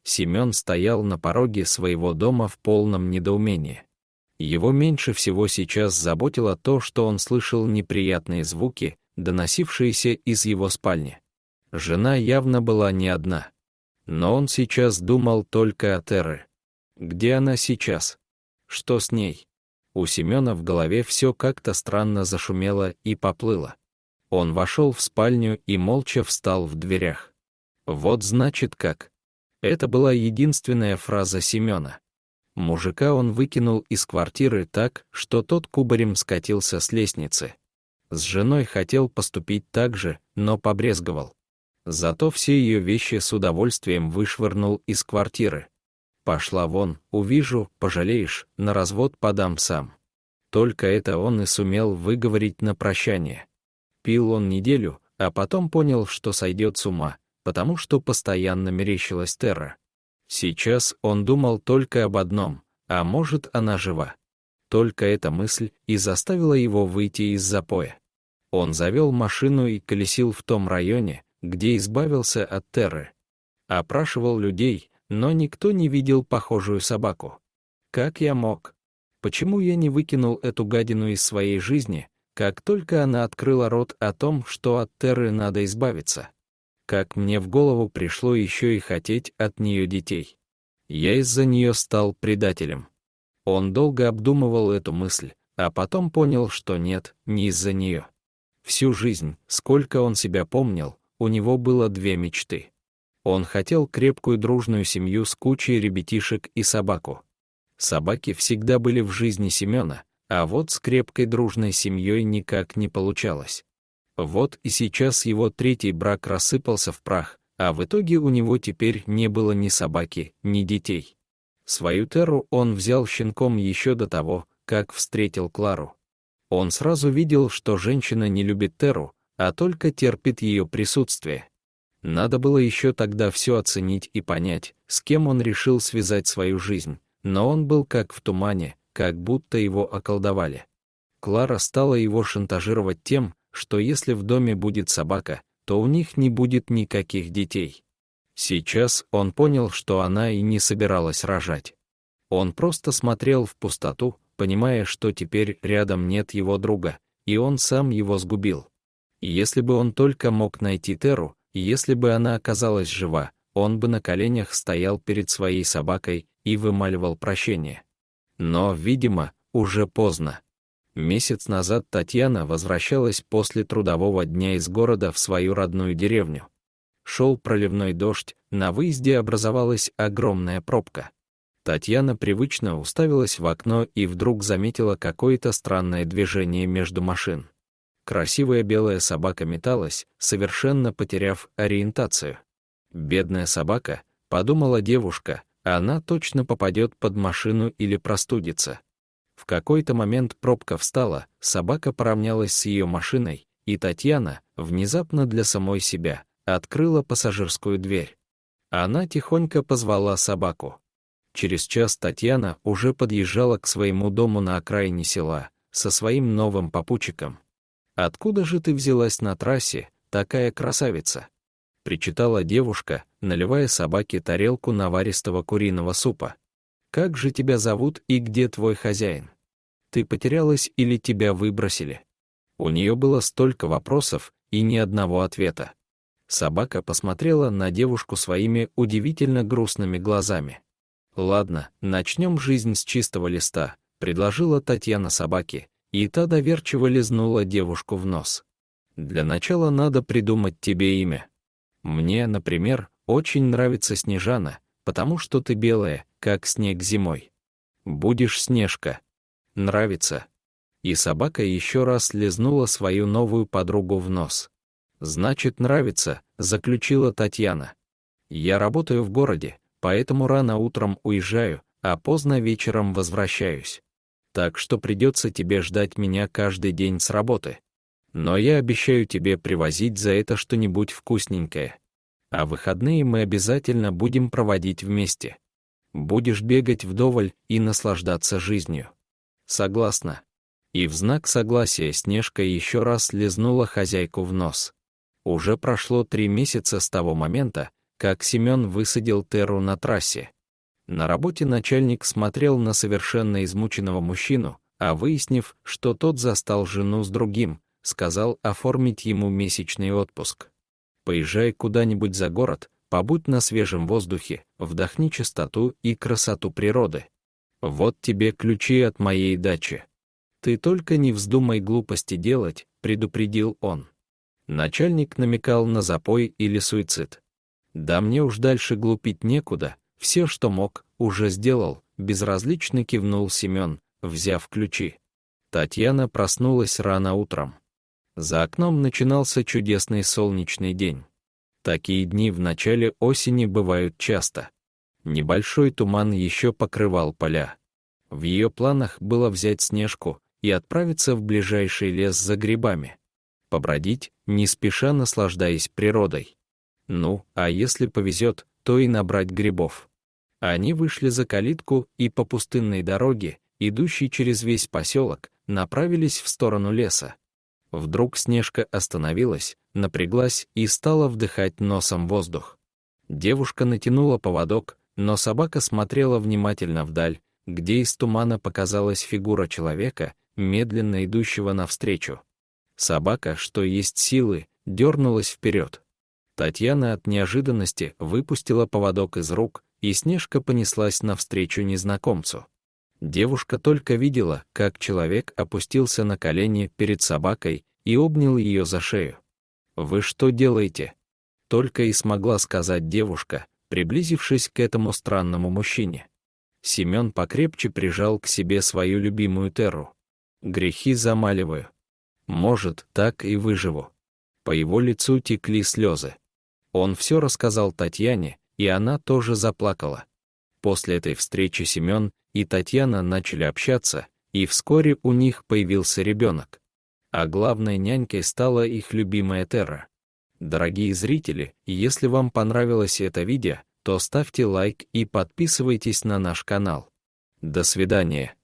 Семен стоял на пороге своего дома в полном недоумении. Его меньше всего сейчас заботило то, что он слышал неприятные звуки, доносившиеся из его спальни. Жена явно была не одна. Но он сейчас думал только о Терре. Где она сейчас? Что с ней? У Семена в голове все как-то странно зашумело и поплыло. Он вошел в спальню и молча встал в дверях. Вот значит как. Это была единственная фраза Семена. Мужика он выкинул из квартиры так, что тот кубарем скатился с лестницы. С женой хотел поступить так же, но побрезговал. Зато все ее вещи с удовольствием вышвырнул из квартиры. «Пошла вон, увижу, пожалеешь, на развод подам сам». Только это он и сумел выговорить на прощание. Пил он неделю, а потом понял, что сойдет с ума, потому что постоянно мерещилась Терра. Сейчас он думал только об одном: а может, она жива. Только эта мысль и заставила его выйти из запоя. Он завел машину и колесил в том районе, где избавился от Терры. Опрашивал людей, но никто не видел похожую собаку. Как я мог? Почему я не выкинул эту гадину из своей жизни, как только она открыла рот о том, что от Терры надо избавиться? Как мне в голову пришло еще и хотеть от нее детей? Я из-за нее стал предателем. Он долго обдумывал эту мысль, а потом понял, что нет, не из-за нее. Всю жизнь, сколько он себя помнил, у него было две мечты. Он хотел крепкую дружную семью с кучей ребятишек и собаку. Собаки всегда были в жизни Семена, а вот с крепкой дружной семьей никак не получалось. Вот и сейчас его третий брак рассыпался в прах, а в итоге у него теперь не было ни собаки, ни детей. Свою Терру он взял щенком еще до того, как встретил Клару. Он сразу видел, что женщина не любит Терру, а только терпит ее присутствие. Надо было еще тогда все оценить и понять, с кем он решил связать свою жизнь, но он был как в тумане, как будто его околдовали. Клара стала его шантажировать тем, что если в доме будет собака, то у них не будет никаких детей. Сейчас он понял, что она и не собиралась рожать. Он просто смотрел в пустоту, понимая, что теперь рядом нет его друга, и он сам его сгубил. Если бы он только мог найти Терру, если бы она оказалась жива, он бы на коленях стоял перед своей собакой и вымаливал прощение. Но, видимо, уже поздно. Месяц назад Татьяна возвращалась после трудового дня из города в свою родную деревню. Шел проливной дождь, на выезде образовалась огромная пробка. Татьяна привычно уставилась в окно и вдруг заметила какое-то странное движение между машин. Красивая белая собака металась, совершенно потеряв ориентацию. «Бедная собака», — подумала девушка, — «она точно попадет под машину или простудится». В какой-то момент пробка встала, собака поравнялась с ее машиной, и Татьяна, внезапно для самой себя, открыла пассажирскую дверь. Она тихонько позвала собаку. Через час Татьяна уже подъезжала к своему дому на окраине села, со своим новым попутчиком. «Откуда же ты взялась на трассе, такая красавица?» — причитала девушка, наливая собаке тарелку наваристого куриного супа. «Как же тебя зовут и где твой хозяин? Ты потерялась или тебя выбросили?» У нее было столько вопросов и ни одного ответа. Собака посмотрела на девушку своими удивительно грустными глазами. «Ладно, начнем жизнь с чистого листа», — предложила Татьяна собаке, и та доверчиво лизнула девушку в нос. «Для начала надо придумать тебе имя. Мне, например, очень нравится Снежана, потому что ты белая, как снег зимой. Будешь Снежка». «Нравится». И собака еще раз лизнула свою новую подругу в нос. «Значит, нравится», — заключила Татьяна. «Я работаю в городе, поэтому рано утром уезжаю, а поздно вечером возвращаюсь. Так что придется тебе ждать меня каждый день с работы. Но я обещаю тебе привозить за это что-нибудь вкусненькое. А выходные мы обязательно будем проводить вместе. Будешь бегать вдоволь и наслаждаться жизнью. Согласна?» И в знак согласия Снежка еще раз лизнула хозяйку в нос. Уже прошло 3 месяца с того момента, как Семен высадил Терру на трассе. На работе начальник смотрел на совершенно измученного мужчину, а выяснив, что тот застал жену с другим, сказал оформить ему месячный отпуск. «Поезжай куда-нибудь за город, побудь на свежем воздухе, вдохни чистоту и красоту природы. Вот тебе ключи от моей дачи. Ты только не вздумай глупости делать», — предупредил он. Начальник намекал на запой или суицид. «Да мне уж дальше глупить некуда, все, что мог, уже сделал», — безразлично кивнул Семен, взяв ключи. Татьяна проснулась рано утром. За окном начинался чудесный солнечный день. Такие дни в начале осени бывают часто. Небольшой туман еще покрывал поля. В ее планах было взять Снежку и отправиться в ближайший лес за грибами. Побродить, не спеша наслаждаясь природой. Ну, а если повезет, то и набрать грибов. Они вышли за калитку и по пустынной дороге, идущей через весь поселок, направились в сторону леса. Вдруг Снежка остановилась, напряглась и стала вдыхать носом воздух. Девушка натянула поводок, но собака смотрела внимательно вдаль, где из тумана показалась фигура человека, медленно идущего навстречу. Собака, что есть силы, дернулась вперед. Татьяна от неожиданности выпустила поводок из рук, и Снежка понеслась навстречу незнакомцу. Девушка только видела, как человек опустился на колени перед собакой и обнял ее за шею. «Вы что делаете?» — только и смогла сказать девушка, приблизившись к этому странному мужчине. Семен покрепче прижал к себе свою любимую Терру. «Грехи замаливаю. Может, так и выживу». По его лицу текли слезы. Он все рассказал Татьяне, и она тоже заплакала. После этой встречи Семен и Татьяна начали общаться, и вскоре у них появился ребенок. А главной нянькой стала их любимая Терра. Дорогие зрители, если вам понравилось это видео, то ставьте лайк и подписывайтесь на наш канал. До свидания.